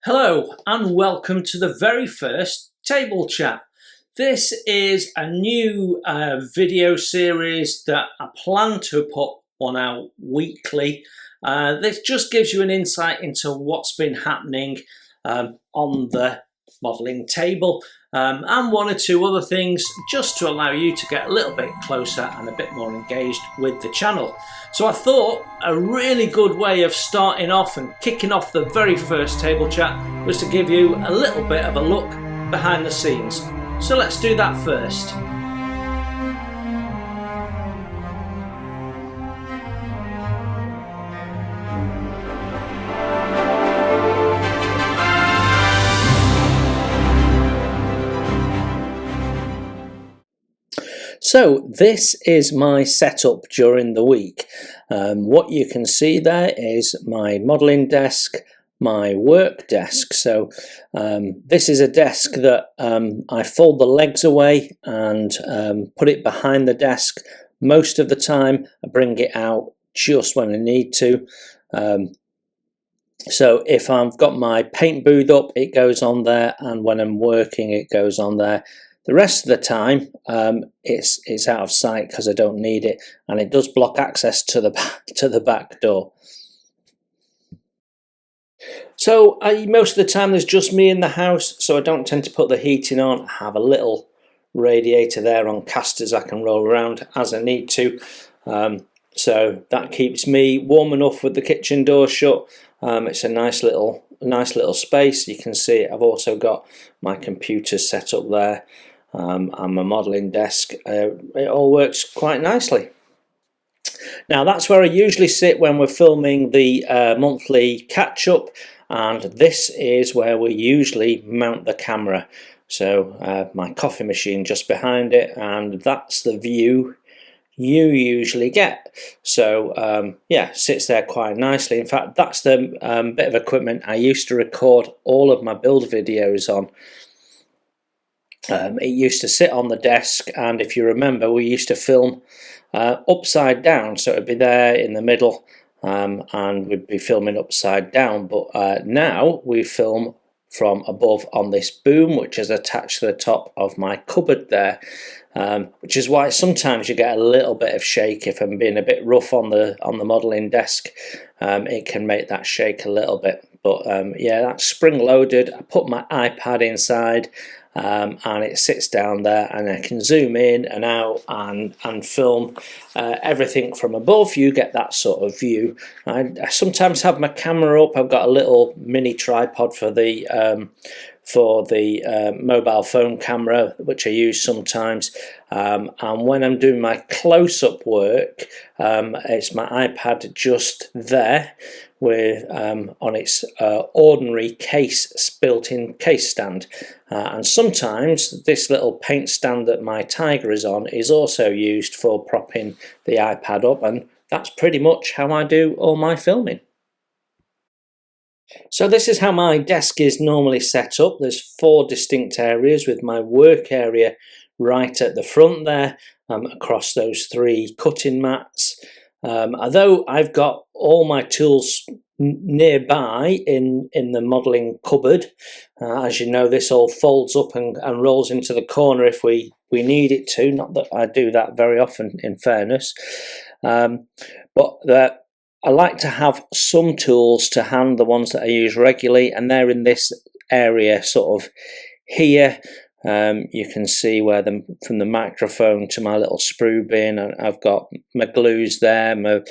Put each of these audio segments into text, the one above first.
Hello and welcome to the very first table chat. This is a new video series that I plan to put one out weekly. This just gives you an insight into what's been happening on the modelling table and one or two other things just to allow you to get a little bit closer and a bit more engaged with the channel. So I thought a really good way of starting off and kicking off the very first table chat was to give you a little bit of a look behind the scenes. So let's do that first. So this is my setup during the week. What you can see there is my modelling desk, my work desk. So this is a desk that I fold the legs away and put it behind the desk. Most of the time I bring it out just when I need to. So if I've got my paint booth up, it goes on there, and when I'm working it goes on there. The rest of the time it's out of sight because I don't need it, and it does block access to the back door. So most of the time there's just me in the house, so I don't tend to put the heating on. I have a little radiator there on casters I can roll around as I need to, so that keeps me warm enough with the kitchen door shut. It's a nice little space. You can see I've also got my computer set up there and my modelling desk. It all works quite nicely. Now that's where I usually sit when we're filming the monthly catch-up, and this is where we usually mount the camera. So my coffee machine just behind it, and that's the view you usually get. So yeah, sits there quite nicely. In fact, that's the bit of equipment I used to record all of my build videos on. It used to sit on the desk, and if you remember, we used to film upside down, so it'd be there in the middle, and we'd be filming upside down. But now we film from above on this boom, which is attached to the top of my cupboard there, which is why sometimes you get a little bit of shake. If I'm being a bit rough on the modelling desk, it can make that shake a little bit. But yeah, that's spring loaded. I put my iPad inside, and it sits down there, and I can zoom in and out and film everything from above. You get that sort of view. I sometimes have my camera up. I've got a little mini tripod for the mobile phone camera, which I use sometimes, and when I'm doing my close-up work, it's my iPad just there with on its ordinary case, built-in case stand, and sometimes this little paint stand that my Tiger is on is also used for propping the iPad up, and that's pretty much how I do all my filming. So this is how my desk is normally set up. There's 4 distinct areas, with my work area right at the front there, across those 3 cutting mats. Although I've got all my tools nearby in the modelling cupboard, as you know, this all folds up and rolls into the corner if we need it to. Not that I do that very often, in fairness, but I like to have some tools to hand, the ones that I use regularly, and they're in this area sort of here. You can see where from the microphone to my little sprue bin, I've got my glues there, my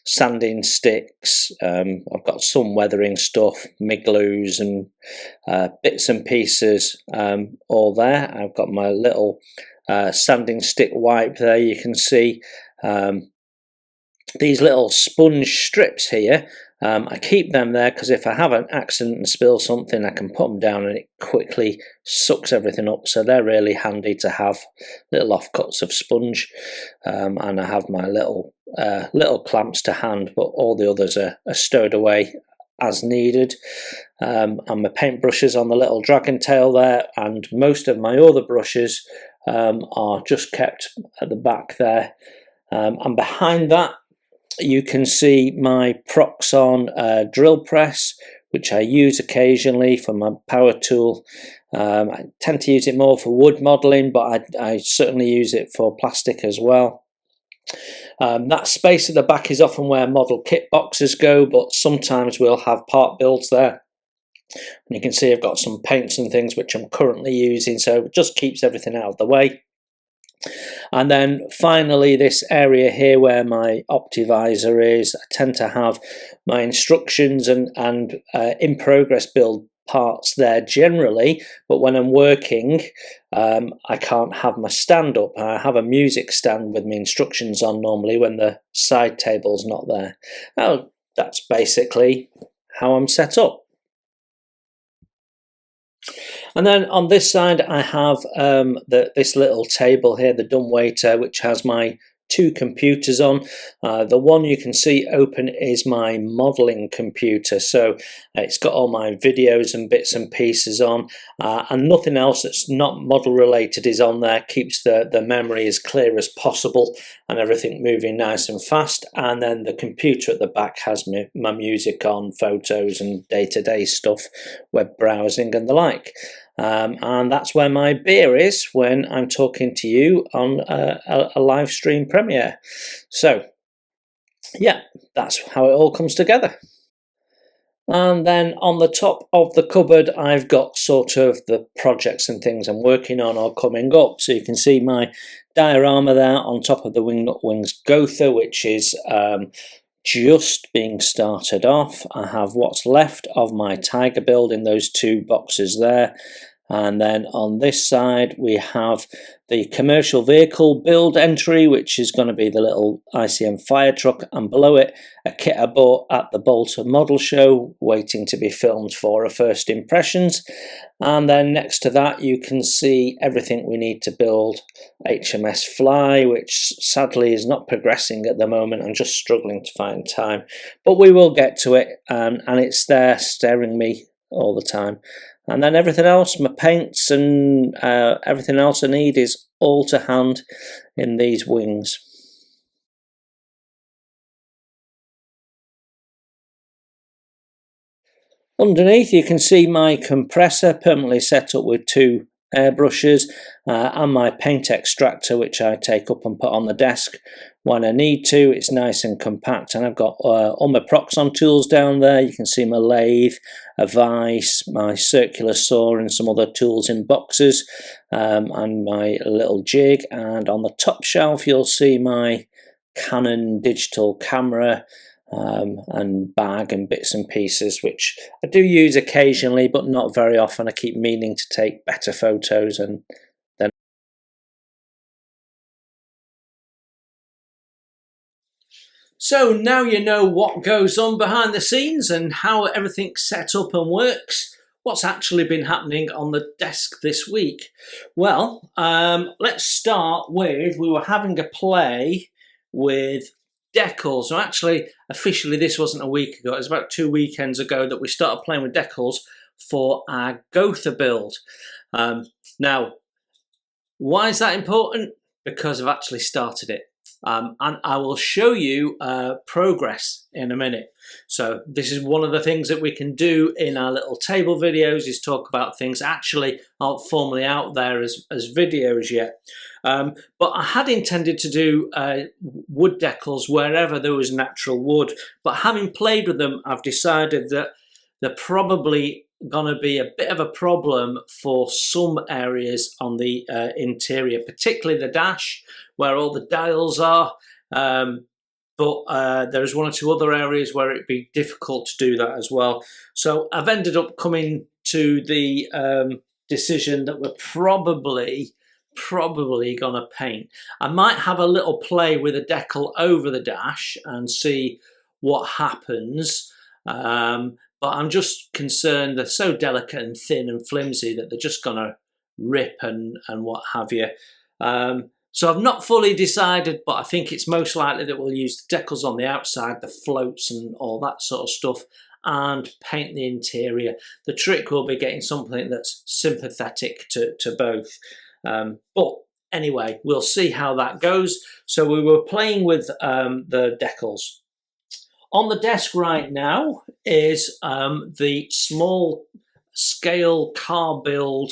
sanding sticks, I've got some weathering stuff, my glues and bits and pieces all there. I've got my little sanding stick wipe there. You can see these little sponge strips here. I keep them there because if I have an accident and spill something, I can put them down and it quickly sucks everything up. So they're really handy to have, little offcuts of sponge, and I have my little clamps to hand, but all the others are stowed away as needed. And my paint brushes on the little dragon tail there, and most of my other brushes are just kept at the back there. And behind that you can see my Proxon drill press, which I use occasionally for my power tool. I tend to use it more for wood modelling, but I certainly use it for plastic as well. That space at the back is often where model kit boxes go, but sometimes we'll have part builds there. And you can see I've got some paints and things which I'm currently using, so it just keeps everything out of the way. And then finally, this area here where my Optivisor is, I tend to have my instructions and in progress build parts there generally, but when I'm working I can't have my stand up. I have a music stand with my instructions on normally when the side table's not there. Now that's basically how I'm set up. And then on this side I have this little table here, the dumbwaiter, which has my 2 computers on. The one you can see open is my modelling computer, so it's got all my videos and bits and pieces on, and nothing else that's not model related is on there. Keeps the memory as clear as possible and everything moving nice and fast. And then the computer at the back has my music on, photos and day-to-day stuff, web browsing and the like. And that's where my beer is when I'm talking to you on a live stream premiere. So yeah, that's how it all comes together. And then on the top of the cupboard I've got sort of the projects and things I'm working on or coming up. So you can see my diorama there on top of the Wingnut Wings Gotha, which is just being started off. I have what's left of my tiger build in those 2 boxes there. And then on this side we have the commercial vehicle build entry, which is going to be the little ICM fire truck, and below it a kit I bought at the Bolter Model Show, waiting to be filmed for a first impressions. And then next to that you can see everything we need to build HMS Fly, which sadly is not progressing at the moment. I'm just struggling to find time, but we will get to it, and it's there staring me all the time. And then everything else, my paints and everything else I need is all to hand in these wings. Underneath you can see my compressor permanently set up with 2 airbrushes and my paint extractor, which I take up and put on the desk when I need to. It's nice and compact, and I've got all my Proxon tools down there. You can see my lathe, a vise, my circular saw and some other tools in boxes, and my little jig. And on the top shelf you'll see my Canon digital camera and bag and bits and pieces, which I do use occasionally but not very often. I keep meaning to take better photos, and then so now you know what goes on behind the scenes and how everything's set up and works. What's actually been happening on the desk this week? Well, let's start with, we were having a play with decals. So actually, officially this wasn't a week ago, it was about 2 weekends ago that we started playing with decals for our Gotha build. Now, why is that important? Because I've actually started it. And I will show you progress in a minute. So this is one of the things that we can do in our little table videos, is talk about things actually aren't formally out there as videos yet. But I had intended to do wood decals wherever there was natural wood, but having played with them, I've decided that they're probably going to be a bit of a problem for some areas on the interior, particularly the dash where all the dials are, but there's 1 or 2 other areas where it'd be difficult to do that as well. So I've ended up coming to the decision that we're probably gonna paint. I might have a little play with a decal over the dash and see what happens, but I'm just concerned they're so delicate and thin and flimsy that they're just gonna rip and what have you. So I've not fully decided, but I think it's most likely that we'll use the decals on the outside, the floats and all that sort of stuff, and paint the interior. The trick will be getting something that's sympathetic to both. But anyway, we'll see how that goes. So we were playing with the decals. On the desk right now is the small scale car build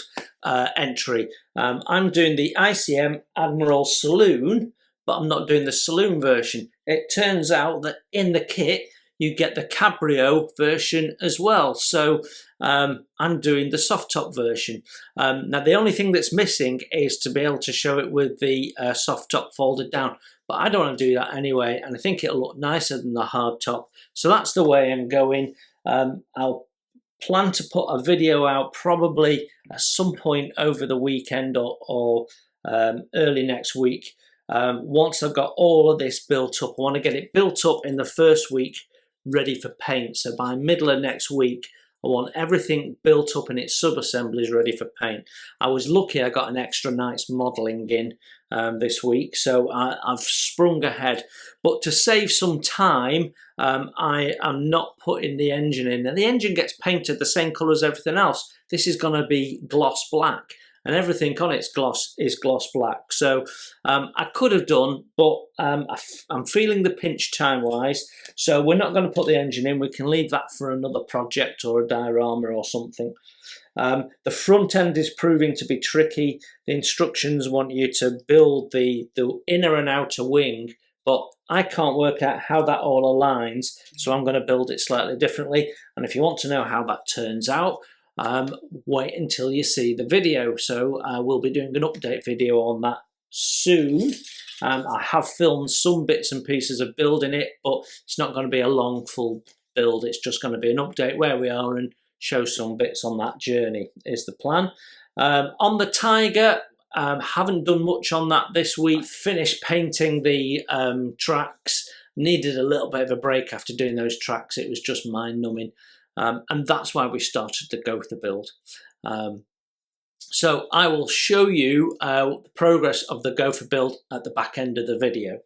entry. I'm doing the ICM Admiral Saloon, but I'm not doing the saloon version. It turns out that in the kit you get the Cabrio version as well, so I'm doing the soft top version. Now the only thing that's missing is to be able to show it with the soft top folded down, but I don't want to do that anyway, and I think it'll look nicer than the hard top, so that's the way I'm going. I'll plan to put a video out probably at some point over the weekend or early next week. Once I've got all of this built up, I want to get it built up in the first week, ready for paint. So by middle of next week, I want everything built up and its sub-assemblies ready for paint. I was lucky I got an extra night's modelling in this week, so I've sprung ahead. But to save some time, I am not putting the engine in. Now the engine gets painted the same colour as everything else. This is going to be gloss black, and everything on its gloss is gloss black. So I could have done, but I'm feeling the pinch time-wise, so we're not going to put the engine in. We can leave that for another project or a diorama or something. The front end is proving to be tricky. The instructions want you to build the inner and outer wing, but I can't work out how that all aligns, so I'm going to build it slightly differently. And if you want to know how that turns out, wait until you see the video. So I will be doing an update video on that soon. I have filmed some bits and pieces of building it, but it's not going to be a long full build. It's just going to be an update where we are and show some bits on that journey is the plan. On the Tiger, haven't done much on that this week. Finished painting the tracks. Needed a little bit of a break after doing those tracks. It was just mind numbing. And that's why we started the Gotha build. So I will show you the progress of the Gotha build at the back end of the video.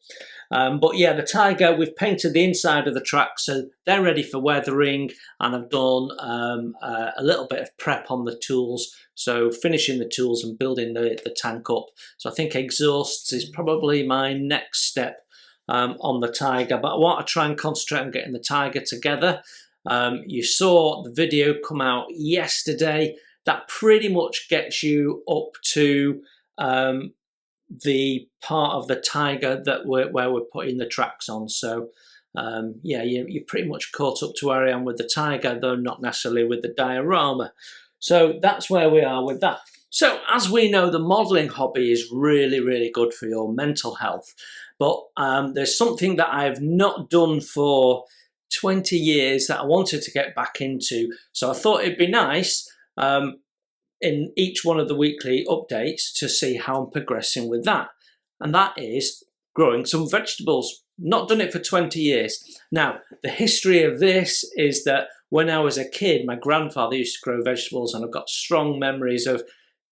But yeah, the Tiger, we've painted the inside of the tracks, so they're ready for weathering, and I've done a little bit of prep on the tools, so finishing the tools and building the tank up. So I think exhausts is probably my next step on the Tiger, but I want to try and concentrate on getting the Tiger together. You saw the video come out yesterday. That pretty much gets you up to the part of the Tiger that where we're putting the tracks on. So yeah, you're pretty much caught up to where I am with the Tiger, though not necessarily with the diorama. So that's where we are with that. So as we know, the modelling hobby is really, really good for your mental health. But there's something that I have not done for 20 years that I wanted to get back into. So I thought it'd be nice in each one of the weekly updates to see how I'm progressing with that. And that is growing some vegetables. Not done it for 20 years. Now, the history of this is that when I was a kid, my grandfather used to grow vegetables, and I've got strong memories of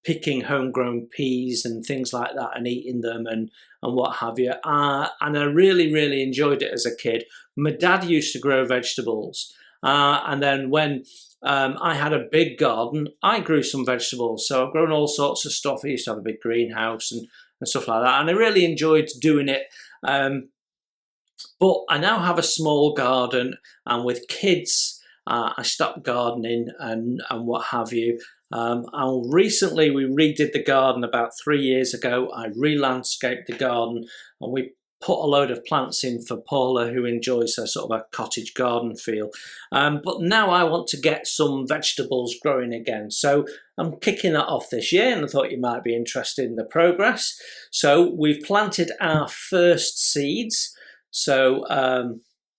picking homegrown peas and things like that and eating them and what have you. And I really, really enjoyed it as a kid. My dad used to grow vegetables. And then when I had a big garden, I grew some vegetables. So I've grown all sorts of stuff. I used to have a big greenhouse and stuff like that. And I really enjoyed doing it. But I now have a small garden, and with kids, I stopped gardening and what have you. And recently we redid the garden about 3 years ago. I re-landscaped the garden, and we put a load of plants in for Paula, who enjoys a sort of a cottage garden feel. But now I want to get some vegetables growing again. So I'm kicking that off this year, and I thought you might be interested in the progress. So we've planted our first seeds. So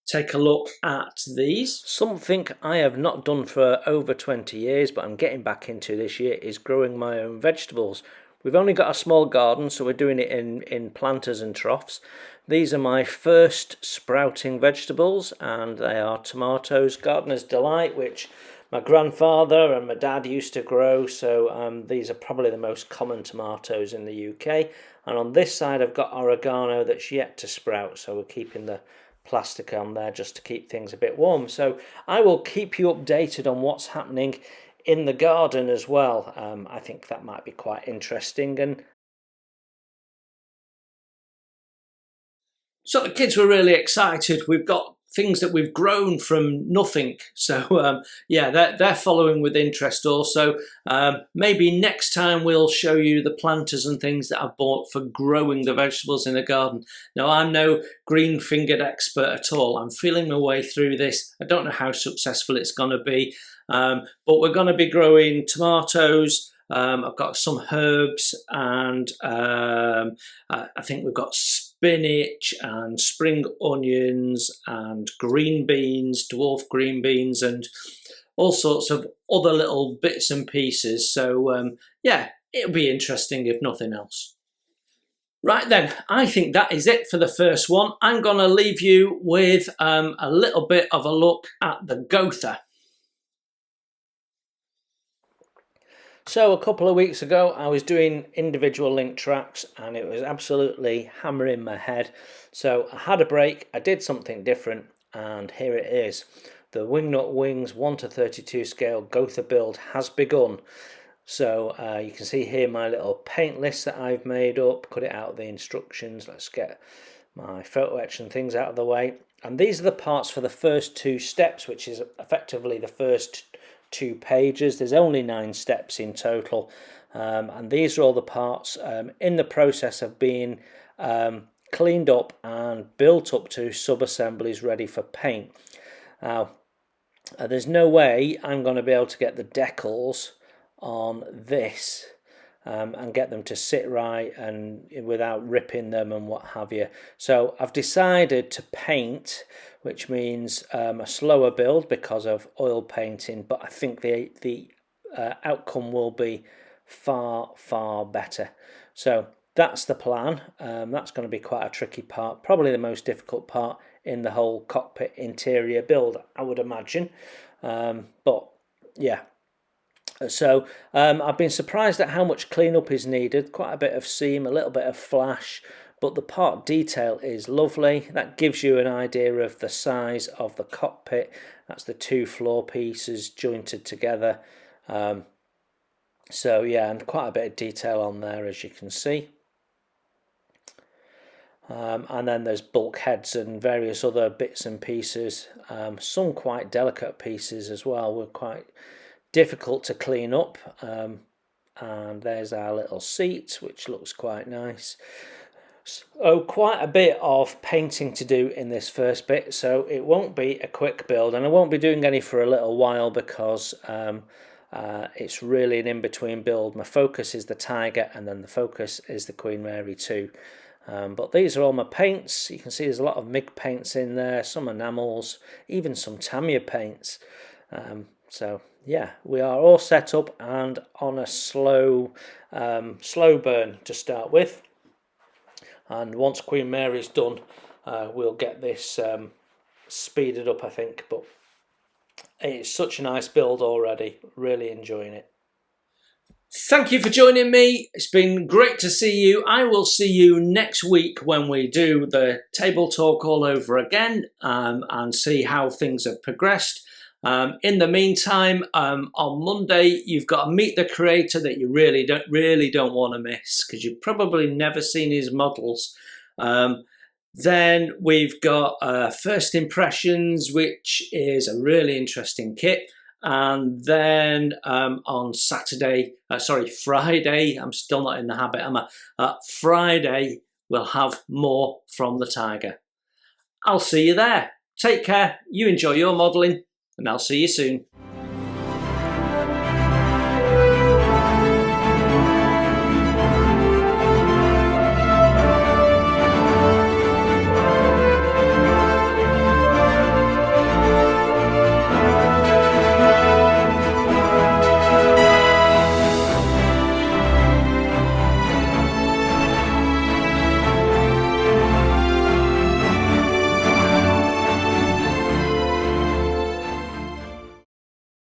take a look at these. Something I have not done for over 20 years, but I'm getting back into this year, is growing my own vegetables. We've only got a small garden, so we're doing it in planters and troughs. These are my first sprouting vegetables, and they are tomatoes, Gardener's Delight, which my grandfather and my dad used to grow. So these are probably the most common tomatoes in the UK. And on this side I've got oregano that's yet to sprout, so we're keeping the plastic on there just to keep things a bit warm. So I will keep you updated on what's happening in the garden as well. I think that might be quite interesting. And so the kids were really excited. We've got things that we've grown from nothing. So yeah, they're following with interest also. Maybe next time we'll show you the planters and things that I've bought for growing the vegetables in the garden. Now, I'm no green-fingered expert at all. I'm feeling my way through this. I don't know how successful it's going to be, but we're going to be growing tomatoes. I've got some herbs, and I think we've got spinach and spring onions and green beans, dwarf green beans, and all sorts of other little bits and pieces. So yeah, it'll be interesting if nothing else. Right then, I think that is it for the first one. I'm going to leave you with a little bit of a look at the Gotha. So a couple of weeks ago I was doing individual link tracks and it was absolutely hammering my head. So I had a break, I did something different, and here it is. The Wingnut Wings 1:32 scale Gotha build has begun. So you can see here my little paint list that I've made up, cut it out of the instructions. Let's get my photo etch and things out of the way. And these are the parts for the first 2 steps, which is effectively the first 2 pages. There's only 9 steps in total, and these are all the parts in the process of being cleaned up and built up to sub-assemblies ready for paint. Now, there's no way I'm going to be able to get the decals on this and get them to sit right and without ripping them and what have you. So I've decided to paint, which means a slower build because of oil painting, but I think the outcome will be far better. So that's the plan. That's going to be quite a tricky part, probably the most difficult part in the whole cockpit interior build, I would imagine. But yeah. So I've been surprised at how much cleanup is needed. Quite a bit of seam, a little bit of flash, but the part detail is lovely. That gives you an idea of the size of the cockpit. That's the 2 floor pieces jointed together. So yeah, and quite a bit of detail on there, as you can see. And then there's bulkheads and various other bits and pieces. Some quite delicate pieces as well. We're quite difficult to clean up, and there's our little seat, which looks quite nice. So quite a bit of painting to do in this first bit, so it won't be a quick build, and I won't be doing any for a little while because it's really an in-between build. My focus is the Tiger, and then the focus is the Queen Mary 2. But these are all my paints. You can see there's a lot of MIG paints in there, some enamels, even some Tamiya paints. So yeah, we are all set up and on a slow burn to start with. And once Queen Mary's done, we'll get this speeded up, I think. But it's such a nice build already. Really enjoying it. Thank you for joining me. It's been great to see you. I will see you next week when we do the table talk all over again and see how things have progressed. In the meantime, on Monday, you've got to meet the creator that you really don't want to miss, because you've probably never seen his models. Then we've got First Impressions, which is a really interesting kit. And then on Friday, I'm still not in the habit, am I? Friday, we'll have more from the Tiger. I'll see you there. Take care. You enjoy your modelling, and I'll see you soon.